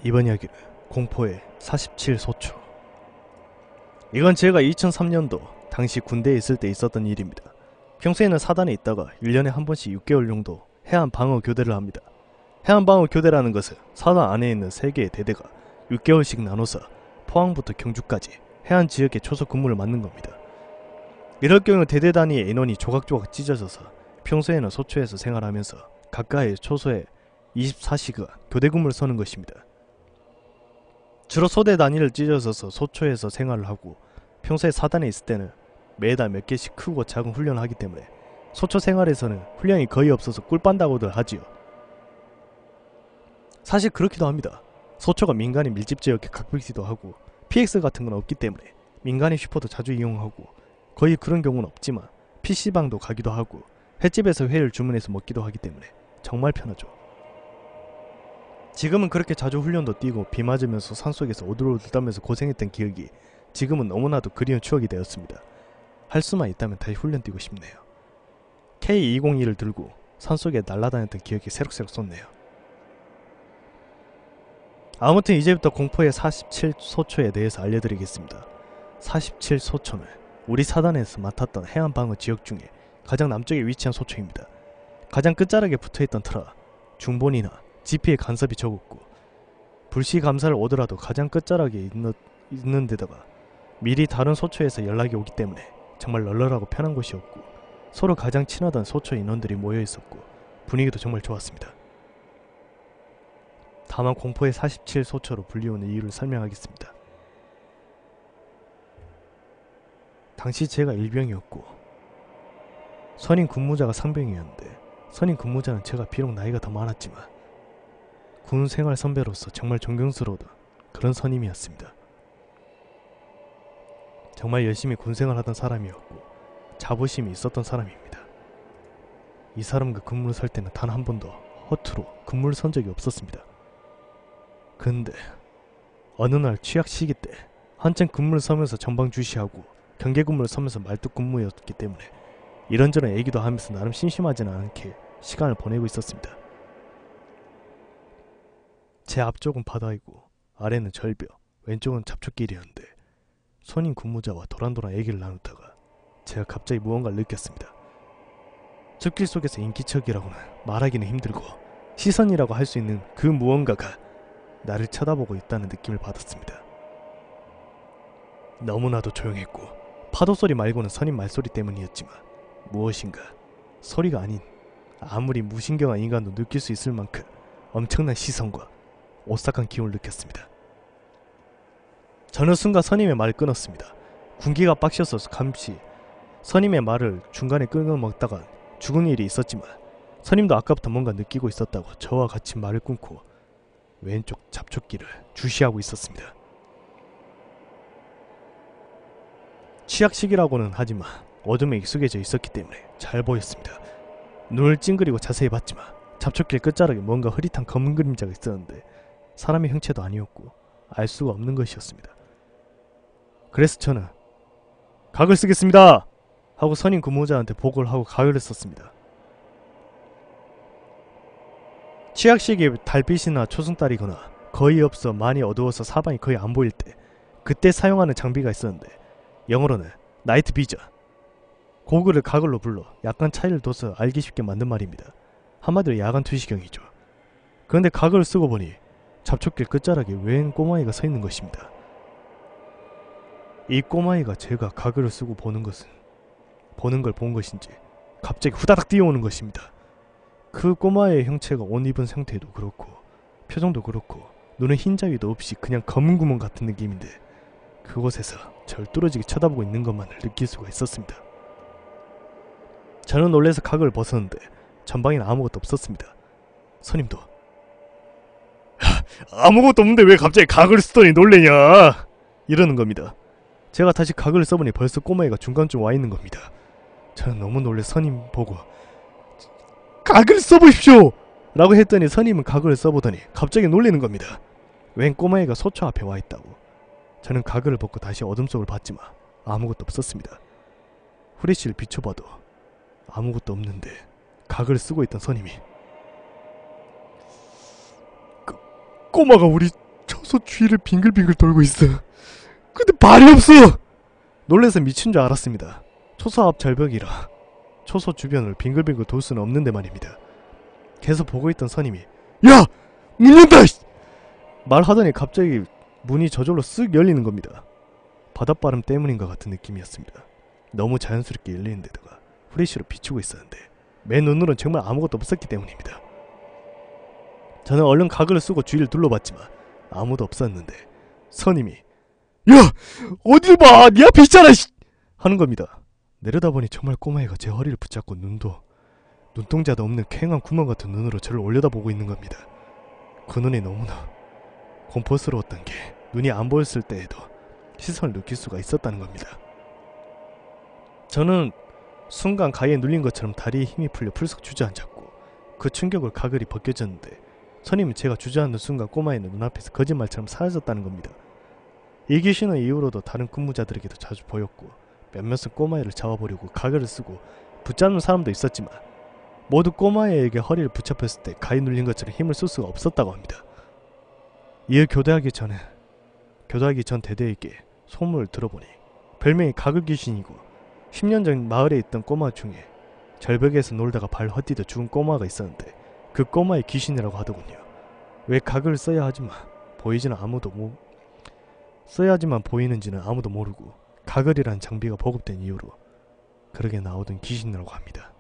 이번 이야기는 공포의 47소초. 이건 제가 2003년도 당시 군대에 있을 때 있었던 일입니다. 평소에는 사단에 있다가 1년에 한 번씩 6개월 정도 해안방어 교대를 합니다. 해안방어 교대라는 것은 사단 안에 있는 3개의 대대가 6개월씩 나눠서 포항부터 경주까지 해안 지역에 초소 근무를 맡는 겁니다. 이럴 경우 대대 단위의 인원이 조각조각 찢어져서 평소에는 소초에서 생활하면서 가까이 초소에 24시간 교대 근무를 서는 것입니다. 주로 소대 단위를 찢어져서 소초에서 생활을 하고 평소에 사단에 있을 때는 매달 몇 개씩 크고 작은 훈련을 하기 때문에 소초 생활에서는 훈련이 거의 없어서 꿀빤다고들 하지요. 사실 그렇기도 합니다. 소초가 민간인 밀집지역에 가깝기도 하고 PX 같은 건 없기 때문에 민간인 슈퍼도 자주 이용하고 거의 그런 경우는 없지만 PC방도 가기도 하고 횟집에서 회를 주문해서 먹기도 하기 때문에 정말 편하죠. 지금은 그렇게 자주 훈련도 뛰고 비 맞으면서 산속에서 오들오들 떨면서 고생했던 기억이 지금은 너무나도 그리운 추억이 되었습니다. 할 수만 있다면 다시 훈련 뛰고 싶네요. K202를 들고 산속에 날아다녔던 기억이 새록새록 솟네요. 아무튼 이제부터 공포의 47소초에 대해서 알려드리겠습니다. 47소초는 우리 사단에서 맡았던 해안방어 지역 중에 가장 남쪽에 위치한 소초입니다. 가장 끝자락에 붙어있던 터라 중본이나 GP의 간섭이 적었고 불시 감사를 오더라도 가장 끝자락에 있는 데다가 미리 다른 소초에서 연락이 오기 때문에 정말 널널하고 편한 곳이었고 서로 가장 친하던 소초 인원들이 모여있었고 분위기도 정말 좋았습니다. 다만 공포의 47소초로 불리우는 이유를 설명하겠습니다. 당시 제가 일병이었고 선임 근무자가 상병이었는데 선임 근무자는 제가 비록 나이가 더 많았지만 군 생활 선배로서 정말 존경스러웠던 그런 선임이었습니다. 정말 열심히 군 생활하던 사람이었고 자부심이 있었던 사람입니다. 이 사람과 근무를 설 때는 단 한 번도 허투루 근무를 선 적이 없었습니다. 근데 어느 날 취약 시기 때 한창 근무를 서면서 전방 주시하고 경계 근무를 서면서 말뚝 근무였기 때문에 이런저런 얘기도 하면서 나름 심심하지는 않게 시간을 보내고 있었습니다. 제 앞쪽은 바다이고 아래는 절벽, 왼쪽은 잡초길이었는데 선임 근무자와 도란도란 얘기를 나누다가 제가 갑자기 무언가를 느꼈습니다. 숲길 속에서 인기척이라고는 말하기는 힘들고 시선이라고 할 수 있는 그 무언가가 나를 쳐다보고 있다는 느낌을 받았습니다. 너무나도 조용했고 파도 소리 말고는 선임 말소리 때문이었지만 무엇인가 소리가 아닌 아무리 무신경한 인간도 느낄 수 있을 만큼 엄청난 시선과 오싹한 기운을 느꼈습니다. 저는 순간 선임의 말을 끊었습니다. 군기가 빡셨어서 감시 선임의 말을 중간에 끊어먹다가 죽은 일이 있었지만 선임도 아까부터 뭔가 느끼고 있었다고 저와 같이 말을 끊고 왼쪽 잡초길을 주시하고 있었습니다. 취약 시기라고는 하지만 어둠에 익숙해져 있었기 때문에 잘 보였습니다. 눈을 찡그리고 자세히 봤지만 잡초길 끝자락에 뭔가 흐릿한 검은 그림자가 있었는데 사람의 형체도 아니었고 알 수가 없는 것이었습니다. 그래서 저는 각을 쓰겠습니다 하고 선임 근무자한테 보고를 하고 각을 썼습니다. 취약 시기에 달빛이나 초승달이거나 거의 없어 많이 어두워서 사방이 거의 안 보일 때 그때 사용하는 장비가 있었는데 영어로는 나이트 비전, 고글을 가글로 불러 약간 차이를 둬서 알기 쉽게 만든 말입니다. 한마디로 야간 투시경이죠. 그런데 가글을 쓰고 보니 잡초길 끝자락에 웬 꼬마이가 서 있는 것입니다. 이 꼬마이가 제가 가글을 쓰고 보는 걸 본 것인지 갑자기 후다닥 뛰어오는 것입니다. 그 꼬마의 형체가 옷 입은 상태도 그렇고 표정도 그렇고 눈에 흰자위도 없이 그냥 검은 구멍 같은 느낌인데 그곳에서 절 뚫어지게 쳐다보고 있는 것만을 느낄 수가 있었습니다. 저는 놀라서 각을 벗었는데 전방에는 아무것도 없었습니다. 선임도 아무것도 없는데 왜 갑자기 각을 쓰더니 놀래냐 이러는 겁니다. 제가 다시 각을 써보니 벌써 꼬마애가 중간쯤 와있는 겁니다. 저는 너무 놀래 선임 보고 각을 써보십시오! 라고 했더니 선임은 각을 써보더니 갑자기 놀리는 겁니다. 웬 꼬마애가 소초 앞에 와있다고. 저는 각을 벗고 다시 어둠 속을 봤지만 아무것도 없었습니다. 후레쉬를 비춰봐도 아무것도 없는데 각을 쓰고 있던 선임이 꼬마가 우리 초소 주위를 빙글빙글 돌고 있어. 근데 발이 없어! 놀래서 미친 줄 알았습니다. 초소 앞 절벽이라 초소 주변을 빙글빙글 돌 수는 없는데 말입니다. 계속 보고 있던 선임이 야! 문 연다! 말하더니 갑자기 문이 저절로 쓱 열리는 겁니다. 바닷바람 때문인 것 같은 느낌이었습니다. 너무 자연스럽게 열리는 데다가 후레쉬로 비추고 있었는데 맨 눈으로는 정말 아무것도 없었기 때문입니다. 저는 얼른 가글을 쓰고 주위를 둘러봤지만 아무도 없었는데 선임이 야! 어딜 봐! 네 앞에 있잖아! 하는 겁니다. 내려다보니 정말 꼬마애가 제 허리를 붙잡고 눈동자도 없는 쾌한 구멍 같은 눈으로 저를 올려다보고 있는 겁니다. 그 눈이 너무나 공포스러웠던 게 눈이 안 보였을 때에도 시선을 느낄 수가 있었다는 겁니다. 저는 순간 가위에 눌린 것처럼 다리에 힘이 풀려 풀썩 주저앉았고 그 충격을 가글이 벗겨졌는데 선임은 제가 주저앉는 순간 꼬마애는 눈앞에서 거짓말처럼 사라졌다는 겁니다. 이 귀신은 이후로도 다른 근무자들에게도 자주 보였고 몇몇은 꼬마애를 잡아보려고 가글을 쓰고 붙잡는 사람도 있었지만 모두 꼬마애에게 허리를 붙잡혔을 때 가위 눌린 것처럼 힘을 쓸 수가 없었다고 합니다. 이에 교대하기 전 대대에게 소문을 들어보니 별명이 가글 귀신이고 10년 전 마을에 있던 꼬마 중에 절벽에서 놀다가 발 헛디뎌 죽은 꼬마가 있었는데 그 꼬마의 귀신이라고 하더군요. 왜 가글을 써야 하지만 보이는지는 아무도 모르고 가글이란 장비가 보급된 이후로 그러게 나오던 귀신이라고 합니다.